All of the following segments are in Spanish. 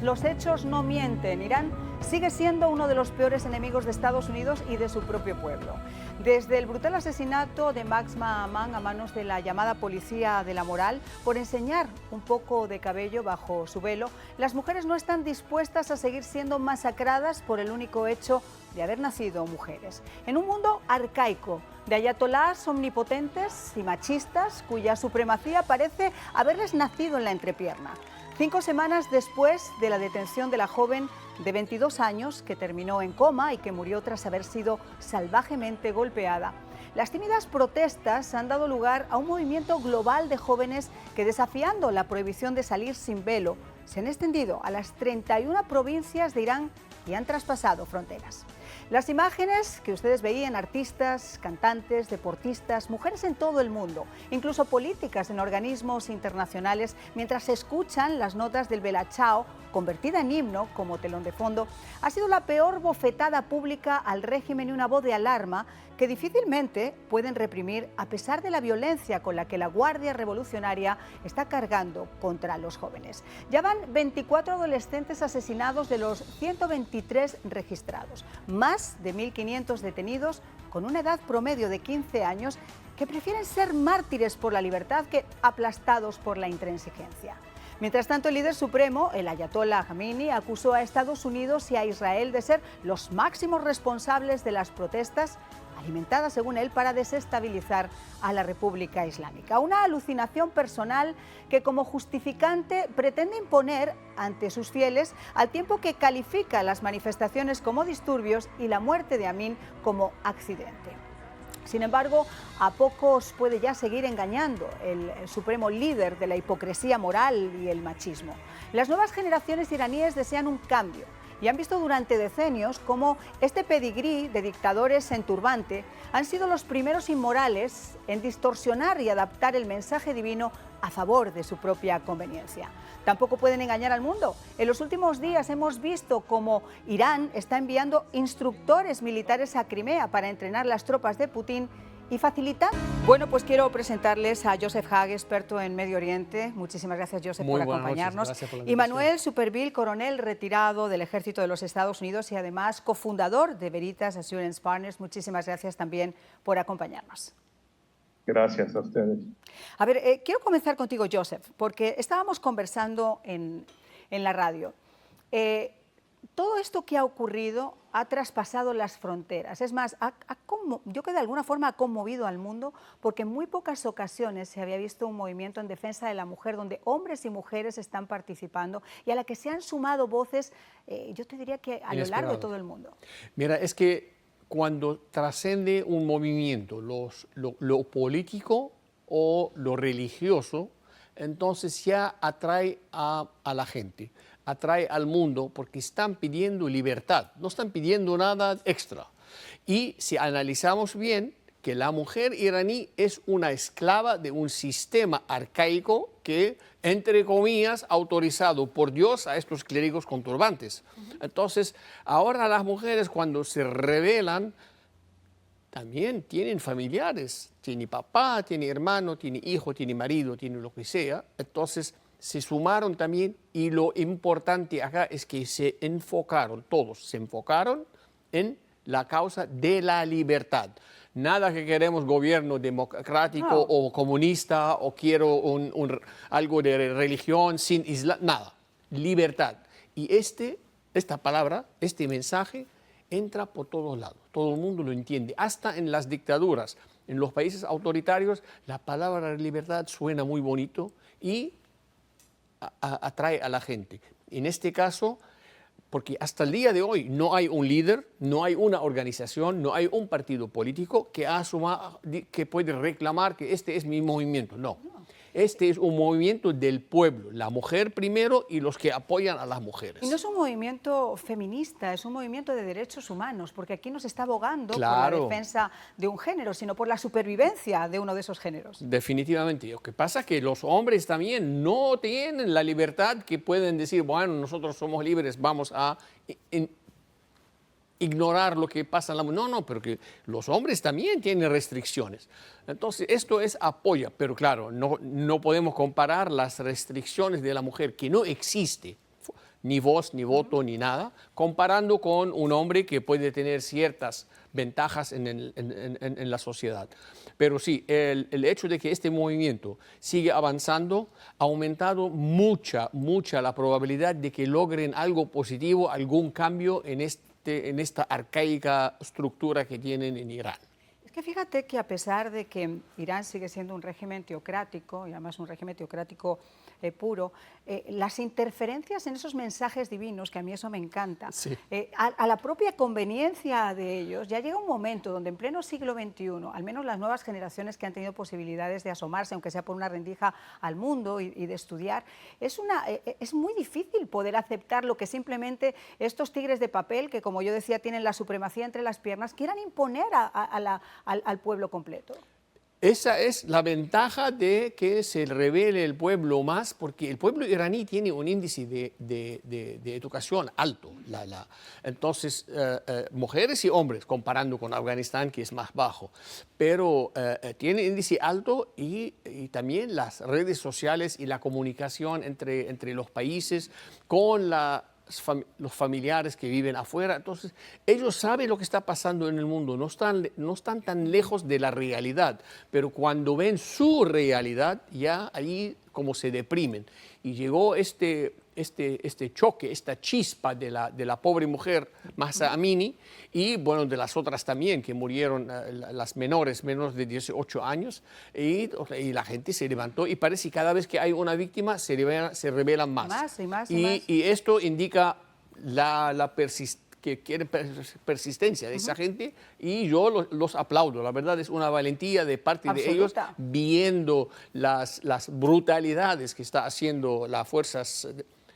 Los hechos no mienten. Irán sigue siendo uno de los peores enemigos de Estados Unidos y de su propio pueblo. Desde el brutal asesinato de Mahsa Amini a manos de la llamada policía de la moral por enseñar un poco de cabello bajo su velo, las mujeres no están dispuestas a seguir siendo masacradas por el único hecho de haber nacido mujeres. En un mundo arcaico, de ayatolás omnipotentes y machistas, cuya supremacía parece haberles nacido en la entrepierna. 5 semanas después de la detención de la joven de 22 años que terminó en coma y que murió tras haber sido salvajemente golpeada, las tímidas protestas han dado lugar a un movimiento global de jóvenes que, desafiando la prohibición de salir sin velo, se han extendido a las 31 provincias de Irán y han traspasado fronteras. Las imágenes que ustedes veían, artistas, cantantes, deportistas, mujeres en todo el mundo, incluso políticas en organismos internacionales, mientras escuchan las notas del Bella Ciao, convertida en himno como telón de fondo, ha sido la peor bofetada pública al régimen y una voz de alarma que difícilmente pueden reprimir a pesar de la violencia con la que la Guardia Revolucionaria está cargando contra los jóvenes. Ya van 24 adolescentes asesinados de los 123 registrados, más de 1.500 detenidos con una edad promedio de 15 años que prefieren ser mártires por la libertad que aplastados por la intransigencia. Mientras tanto, el líder supremo, el ayatolá Jamenei, acusó a Estados Unidos y a Israel de ser los máximos responsables de las protestas alimentadas, según él, para desestabilizar a la República Islámica. Una alucinación personal que, como justificante, pretende imponer ante sus fieles, al tiempo que califica las manifestaciones como disturbios y la muerte de Amini como accidente. Sin embargo, a pocos puede ya seguir engañando el supremo líder de la hipocresía moral y el machismo. Las nuevas generaciones iraníes desean un cambio y han visto durante decenios cómo este pedigrí de dictadores en turbante han sido los primeros inmorales en distorsionar y adaptar el mensaje divino a favor de su propia conveniencia. Tampoco pueden engañar al mundo. En los últimos días hemos visto cómo Irán está enviando instructores militares a Crimea para entrenar las tropas de Putin y facilitar. Bueno, pues quiero presentarles a Joseph Hague, experto en Medio Oriente. Muchísimas gracias, Joseph, por acompañarnos. Y Manuel Superville, coronel retirado del Ejército de los Estados Unidos y además cofundador de Veritas Assurance Partners. Muchísimas gracias también por acompañarnos. Gracias a ustedes. A ver, quiero comenzar contigo, Joseph, porque estábamos conversando en la radio. Todo esto que ha ocurrido ha traspasado las fronteras. Es más, yo creo que de alguna forma ha conmovido al mundo, porque en muy pocas ocasiones se había visto un movimiento en defensa de la mujer donde hombres y mujeres están participando y a la que se han sumado voces, yo te diría que a lo largo de todo el mundo. Mira, es que cuando trasciende un movimiento, lo político o lo religioso, entonces ya atrae a la gente, atrae al mundo, porque están pidiendo libertad, no están pidiendo nada extra. Y si analizamos bien, que la mujer iraní es una esclava de un sistema arcaico que, entre comillas, autorizado por Dios a estos clérigos con turbantes. Entonces, ahora las mujeres cuando se rebelan, también tienen familiares, tiene papá, tiene hermano, tiene hijo, tiene marido, tiene lo que sea. Entonces, se sumaron también y lo importante acá es que se enfocaron, todos se enfocaron en la causa de la libertad. Nada que queremos gobierno democrático o comunista o quiero algo de religión sin Islam, nada. Libertad. Y esta palabra, este mensaje entra por todos lados. Todo el mundo lo entiende. Hasta en las dictaduras, en los países autoritarios, la palabra libertad suena muy bonito y atrae a la gente. En este caso, porque hasta el día de hoy no hay un líder, no hay una organización, no hay un partido político que puede reclamar que este es mi movimiento. No, este es un movimiento del pueblo, la mujer primero y los que apoyan a las mujeres. Y no es un movimiento feminista, es un movimiento de derechos humanos, porque aquí no se está abogando por la defensa de un género, sino por la supervivencia de uno de esos géneros. Definitivamente. Lo que pasa es que los hombres también no tienen la libertad que pueden decir, bueno, nosotros somos libres, vamos a ignorar lo que pasa en la mujer. No, pero que los hombres también tienen restricciones. Entonces, esto es apoyo, pero claro, no podemos comparar las restricciones de la mujer, que no existe. ni voz, ni voto, ni nada, comparando con un hombre que puede tener ciertas ventajas en la sociedad. Pero sí, el hecho de que este movimiento sigue avanzando ha aumentado mucha la probabilidad de que logren algo positivo, algún cambio en esta arcaica estructura que tienen en Irán. Es que fíjate que a pesar de que Irán sigue siendo un régimen teocrático, y además un régimen teocrático puro, las interferencias en esos mensajes divinos, que a mí eso me encanta, Sí. A la propia conveniencia de ellos, ya llega un momento donde en pleno siglo XXI, al menos las nuevas generaciones que han tenido posibilidades de asomarse, aunque sea por una rendija al mundo y de estudiar, es muy difícil poder aceptar lo que simplemente estos tigres de papel, que como yo decía tienen la supremacía entre las piernas, quieran imponer al pueblo completo. Esa es la ventaja de que se revele el pueblo más, porque el pueblo iraní tiene un índice de educación alto. Entonces, mujeres y hombres, comparando con Afganistán, que es más bajo, pero tiene índice alto y también las redes sociales y la comunicación entre los países con los familiares que viven afuera. Entonces, ellos saben lo que está pasando en el mundo, no están tan lejos de la realidad, pero cuando ven su realidad, ya ahí como se deprimen. Y llegó este choque, esta chispa de la pobre mujer Mahsa Amini y bueno, de las otras también que murieron, las menores, menos de 18 años, y la gente se levantó y parece que cada vez que hay una víctima se revelan más. Más y más y Y, más. y esto indica que quiere persistencia de esa gente y yo los aplaudo. La verdad es una valentía de parte de ellos Absoluta. viendo las brutalidades que está haciendo las fuerzas,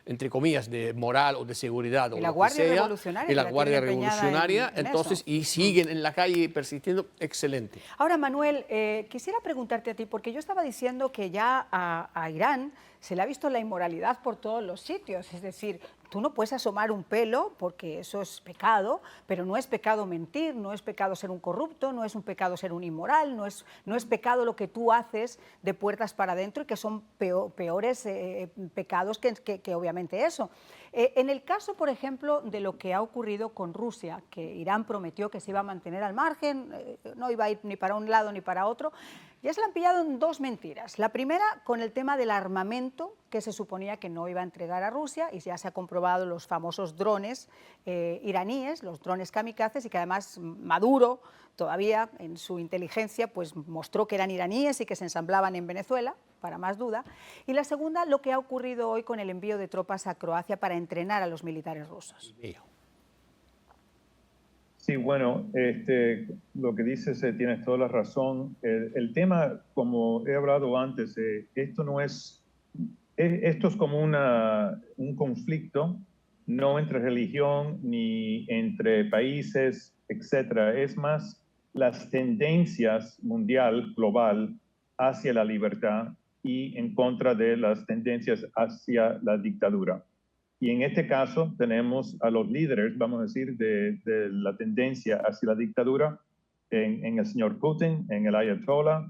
entre comillas, de moral o de seguridad o Y la lo que Guardia sea, Revolucionaria, y la que la Guardia tienen empeñada Revolucionaria, en entonces, eso. y siguen en la calle persistiendo, excelente. Ahora, Manuel, quisiera preguntarte a ti, porque yo estaba diciendo que ya a Irán se le ha visto la inmoralidad por todos los sitios, es decir, tú no puedes asomar un pelo porque eso es pecado, pero no es pecado mentir, no es pecado ser un corrupto, no es un pecado ser un inmoral, no es pecado lo que tú haces de puertas para adentro y que son peores pecados que obviamente eso. En el caso, por ejemplo, de lo que ha ocurrido con Rusia, que Irán prometió que se iba a mantener al margen, no iba a ir ni para un lado ni para otro, ya se le han pillado en dos mentiras. La primera, con el tema del armamento, que se suponía que no iba a entregar a Rusia, y ya se ha comprobado los famosos drones iraníes, los drones kamikazes, y que además Maduro todavía en su inteligencia pues mostró que eran iraníes y que se ensamblaban en Venezuela, para más duda. Y la segunda, lo que ha ocurrido hoy con el envío de tropas a Croacia para entrenar a los militares rusos. Sí, bueno, lo que dices, tienes toda la razón. El tema, como he hablado antes, esto es como un conflicto, no entre religión ni entre países, etcétera. Es más las tendencias mundial, global, hacia la libertad y en contra de las tendencias hacia la dictadura. Y en este caso tenemos a los líderes, vamos a decir, de la tendencia hacia la dictadura en el señor Putin, en el Ayatollah,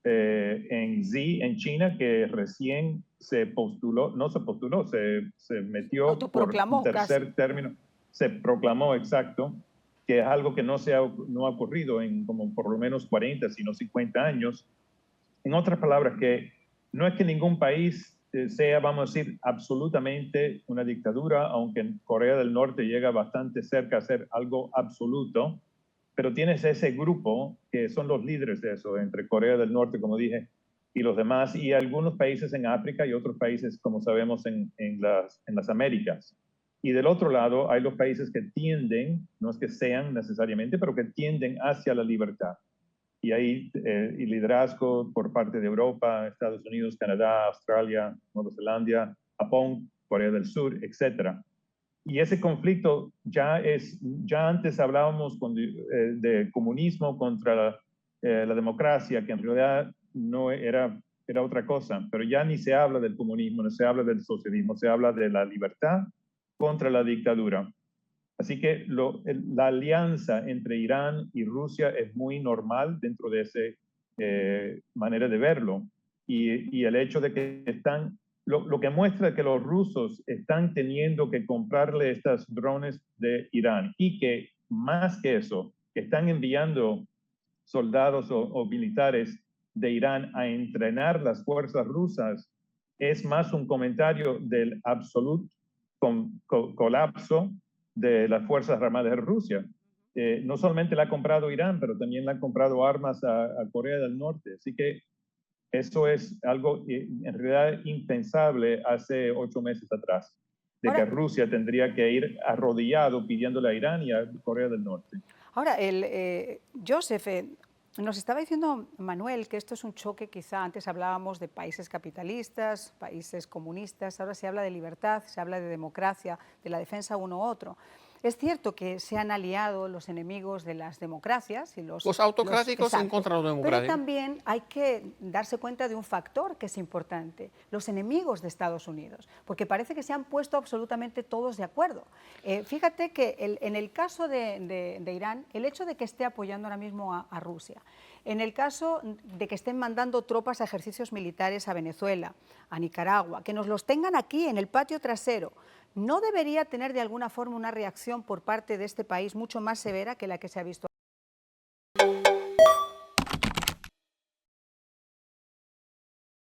en Xi en China, que recién se postuló, no se postuló, se metió Autoproclamó por tercer casi. término, se proclamó, exacto, que es algo que no ha ocurrido en como por lo menos 40, sino 50 años. En otras palabras, que no es que ningún país sea, vamos a decir, absolutamente una dictadura, aunque Corea del Norte llega bastante cerca a ser algo absoluto, pero tienes ese grupo que son los líderes de eso, entre Corea del Norte, como dije, y los demás, y algunos países en África y otros países, como sabemos, en las Américas. Y del otro lado hay los países que tienden, no es que sean necesariamente, pero que tienden hacia la libertad. Y hay liderazgo por parte de Europa, Estados Unidos, Canadá, Australia, Nueva Zelanda, Japón, Corea del Sur, etcétera. Y ese conflicto ya antes hablábamos de comunismo contra la democracia, que en realidad no era otra cosa, pero ya ni se habla del comunismo, no se habla del socialismo, se habla de la libertad contra la dictadura. Así que la alianza entre Irán y Rusia es muy normal dentro de esa manera de verlo. Y el hecho de que están lo que muestra que los rusos están teniendo que comprarle estas drones de Irán y que más que eso, que están enviando soldados o militares de Irán a entrenar las fuerzas rusas, es más un comentario del absoluto colapso de las Fuerzas Armadas de Rusia. No solamente la ha comprado Irán, pero también le ha comprado armas a Corea del Norte. Así que eso es algo en realidad impensable hace 8 meses atrás, de que Rusia tendría que ir arrodillado pidiéndole a Irán y a Corea del Norte. Ahora, Joseph, nos estaba diciendo Manuel que esto es un choque, quizá antes hablábamos de países capitalistas, países comunistas, ahora se habla de libertad, se habla de democracia, de la defensa uno u otro. Es cierto que se han aliado los enemigos de las democracias y los autocráticos en contra de los democráticos. Pero también hay que darse cuenta de un factor que es importante, los enemigos de Estados Unidos, porque parece que se han puesto absolutamente todos de acuerdo. Fíjate que en el caso de Irán, el hecho de que esté apoyando ahora mismo a Rusia, en el caso de que estén mandando tropas a ejercicios militares a Venezuela, a Nicaragua, que nos los tengan aquí en el patio trasero, ¿no debería tener de alguna forma una reacción por parte de este país mucho más severa que la que se ha visto?